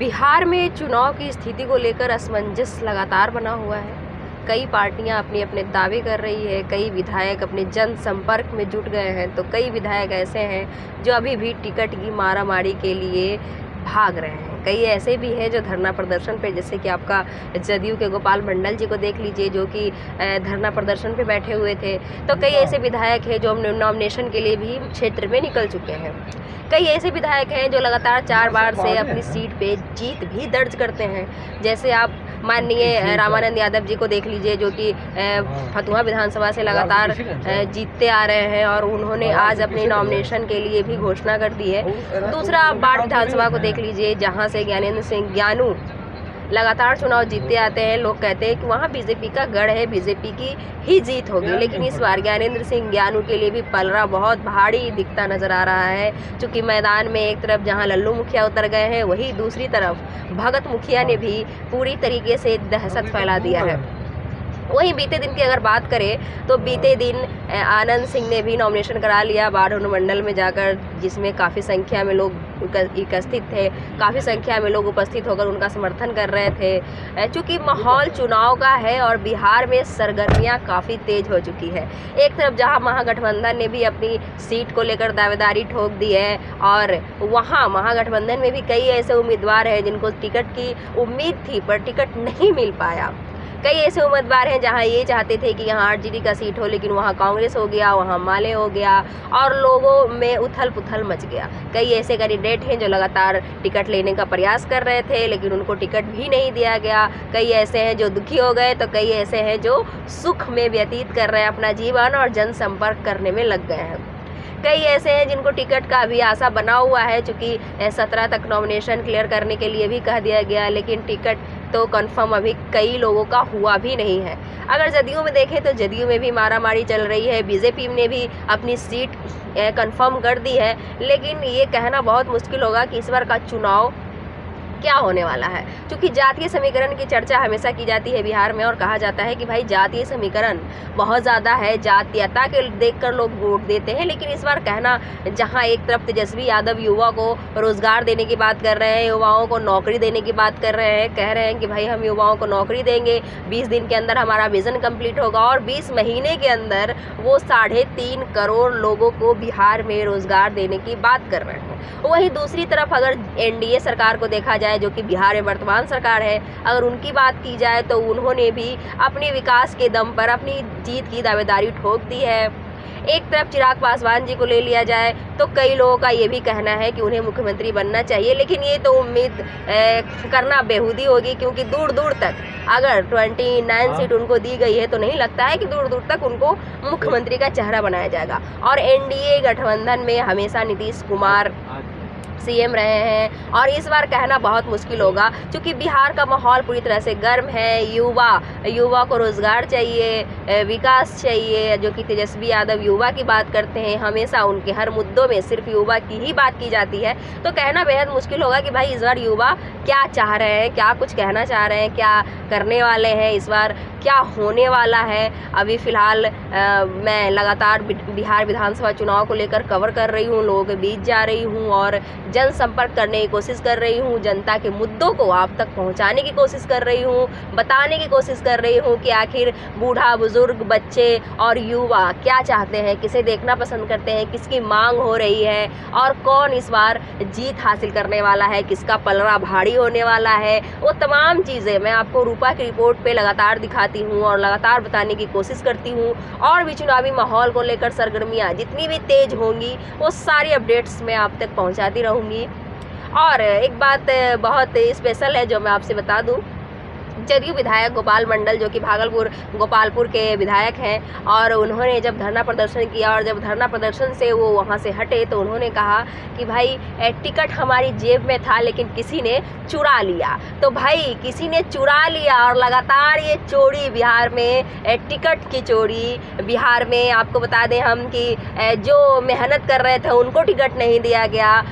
बिहार में चुनाव की स्थिति को लेकर असमंजस लगातार बना हुआ है। कई पार्टियां अपने अपने दावे कर रही है, कई विधायक अपने जनसंपर्क में जुट गए हैं, तो कई विधायक ऐसे हैं जो अभी भी टिकट की मारामारी के लिए भाग रहे हैं। कई ऐसे भी हैं जो धरना प्रदर्शन पे, जैसे कि आपका जदयू के गोपाल मंडल जी को देख लीजिए, जो कि धरना प्रदर्शन पे बैठे हुए थे। तो कई ऐसे विधायक हैं जो नॉमिनेशन के लिए भी क्षेत्र में निकल चुके हैं। कई ऐसे विधायक हैं जो लगातार 4 बार से अपनी सीट पे जीत भी दर्ज करते हैं। जैसे आप माननीय रामानंद यादव जी को देख लीजिए, जो कि फतुहा विधानसभा से लगातार जीतते आ रहे हैं और उन्होंने आज अपने नॉमिनेशन के लिए भी घोषणा कर दी है। दूसरा, आप बाढ़ विधानसभा को देख लीजिए, जहां से ज्ञानेंद्र सिंह ज्ञानू लगातार चुनाव जीतते आते हैं। लोग कहते हैं कि वहाँ बीजेपी का गढ़ है, बीजेपी की ही जीत होगी, लेकिन इस बार ज्ञानेंद्र सिंह ज्ञानू के लिए भी पलड़ा बहुत भारी दिखता नजर आ रहा है। क्योंकि मैदान में एक तरफ जहां लल्लू मुखिया उतर गए हैं, वहीं दूसरी तरफ भगत मुखिया ने भी पूरी तरीके से दहशत फैला दिया है। वहीं बीते दिन की अगर बात करें तो बीते दिन आनंद सिंह ने भी नॉमिनेशन करा लिया बाढ़ अनुमंडल में जाकर, जिसमें काफ़ी संख्या में लोग उपस्थित थे, काफ़ी संख्या में लोग उपस्थित होकर उनका समर्थन कर रहे थे। चूँकि माहौल चुनाव का है और बिहार में सरगर्मियां काफ़ी तेज हो चुकी है। एक तरफ जहां महागठबंधन ने भी अपनी सीट को लेकर दावेदारी ठोक दी है, और वहां महागठबंधन में भी कई ऐसे उम्मीदवार हैं जिनको टिकट की उम्मीद थी पर टिकट नहीं मिल पाया। कई ऐसे उम्मीदवार हैं जहां ये चाहते थे कि यहां आरजेडी का सीट हो, लेकिन वहां कांग्रेस हो गया, वहां माले हो गया और लोगों में उथल पुथल मच गया। कई ऐसे कैंडिडेट हैं जो लगातार टिकट लेने का प्रयास कर रहे थे, लेकिन उनको टिकट भी नहीं दिया गया। कई ऐसे हैं जो दुखी हो गए, तो कई ऐसे हैं जो सुख में व्यतीत कर रहे हैं अपना जीवन और जनसंपर्क करने में लग गए हैं। कई ऐसे हैं जिनको टिकट का अभी आशा बना हुआ है, चूँकि 17 तक नॉमिनेशन क्लियर करने के लिए भी कह दिया गया, लेकिन टिकट तो कंफर्म अभी कई लोगों का हुआ भी नहीं है। अगर जदयू में देखें तो जदयू में भी मारामारी चल रही है, बीजेपी ने भी अपनी सीट कंफर्म कर दी है, लेकिन ये कहना बहुत मुश्किल होगा कि इस बार का चुनाव क्या होने वाला है। क्योंकि जातीय समीकरण की चर्चा हमेशा की जाती है बिहार में, और कहा जाता है कि भाई जातीय समीकरण बहुत ज़्यादा है, जातीयता के देखकर लोग वोट देते हैं। लेकिन इस बार कहना, जहां एक तरफ तेजस्वी यादव युवा को रोजगार देने की बात कर रहे हैं, युवाओं को नौकरी देने की बात कर रहे हैं, कह रहे हैं कि भाई हम युवाओं को नौकरी देंगे, 20 दिन के अंदर हमारा विजन कंप्लीट होगा, और 20 महीने के अंदर वो 3.5 करोड़ लोगों को बिहार में रोजगार देने की बात कर रहे हैं। वहीं दूसरी तरफ अगर एनडीए सरकार को देखा जाए, जो कि बिहार में वर्तमान सरकार है, अगर उनकी बात की जाए तो उन्होंने भी अपने विकास के दम पर अपनी जीत की दावेदारी ठोक दी है। एक तरफ चिराग पासवान जी को ले लिया जाए तो कई लोगों का ये भी कहना है कि उन्हें मुख्यमंत्री बनना चाहिए, लेकिन ये तो उम्मीद करना बेहूदी होगी, क्योंकि दूर दूर तक अगर 29 सीट उनको दी गई है तो नहीं लगता है कि दूर दूर तक उनको मुख्यमंत्री का चेहरा बनाया जाएगा। और एनडीए गठबंधन में हमेशा नीतीश कुमार सीएम रहे हैं, और इस बार कहना बहुत मुश्किल होगा, क्योंकि बिहार का माहौल पूरी तरह से गर्म है। युवा को रोजगार चाहिए, विकास चाहिए, जो कि तेजस्वी यादव युवा की बात करते हैं, हमेशा उनके हर मुद्दों में सिर्फ युवा की ही बात की जाती है। तो कहना बेहद मुश्किल होगा कि भाई इस बार युवा क्या चाह रहे हैं, क्या कुछ कहना चाह रहे हैं, क्या करने वाले हैं, इस बार क्या होने वाला है। अभी फ़िलहाल मैं लगातार बिहार विधानसभा चुनाव को लेकर कवर कर रही हूँ, लोगों के बीच जा रही हूँ और जनसंपर्क करने की कोशिश कर रही हूँ, जनता के मुद्दों को आप तक पहुँचाने की कोशिश कर रही हूँ, बताने की कोशिश कर रही हूँ कि आखिर बूढ़ा बुजुर्ग, बच्चे और युवा क्या चाहते हैं, किसे देखना पसंद करते हैं, किसकी मांग हो रही है, और कौन इस बार जीत हासिल करने वाला है, किसका पलड़ा भारी होने वाला है। वो तमाम चीज़ें मैं आपको रूपा की रिपोर्ट पे लगातार दिखाती हूँ और लगातार बताने की कोशिश करती हूँ। और भी चुनावी माहौल को लेकर सरगर्मियाँ जितनी भी तेज होंगी, वो सारी अपडेट्स मैं आप तक पहुँचाती रहूँगी। और एक बात बहुत स्पेशल है जो मैं आपसे बता दूँ, जदयू विधायक गोपाल मंडल, जो कि गोपालपुर के विधायक हैं, और उन्होंने जब धरना प्रदर्शन किया और जब धरना प्रदर्शन से वो वहाँ से हटे तो उन्होंने कहा कि भाई टिकट हमारी जेब में था लेकिन किसी ने चुरा लिया। तो भाई किसी ने चुरा लिया, और लगातार ये चोरी बिहार में, टिकट की चोरी बिहार में, आपको बता दें हम कि जो मेहनत कर रहे थे उनको टिकट नहीं दिया गया,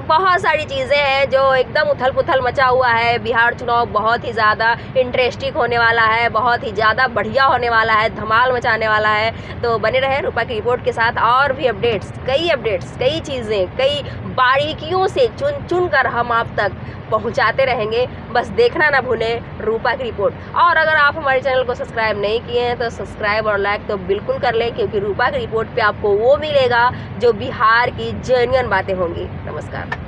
बहुत सारी चीज़ें हैं जो एकदम उथल पुथल मचा हुआ है। बिहार चुनाव बहुत ही ज़्यादा इंटरेस्टिंग होने वाला है, बहुत ही ज़्यादा बढ़िया होने वाला है, धमाल मचाने वाला है। तो बने रहें रूपा की रिपोर्ट के साथ। और भी अपडेट्स, कई चीज़ें, कई बारीकियों से चुन कर हम आप तक पहुंचाते रहेंगे। बस देखना ना भूलें रूपा की रिपोर्ट। और अगर आप हमारे चैनल को सब्सक्राइब नहीं किए हैं तो सब्सक्राइब और लाइक तो बिल्कुल कर लें, क्योंकि रूपा की रिपोर्ट पे आपको वो मिलेगा जो बिहार की जेन्युइन बातें होंगी। नमस्कार।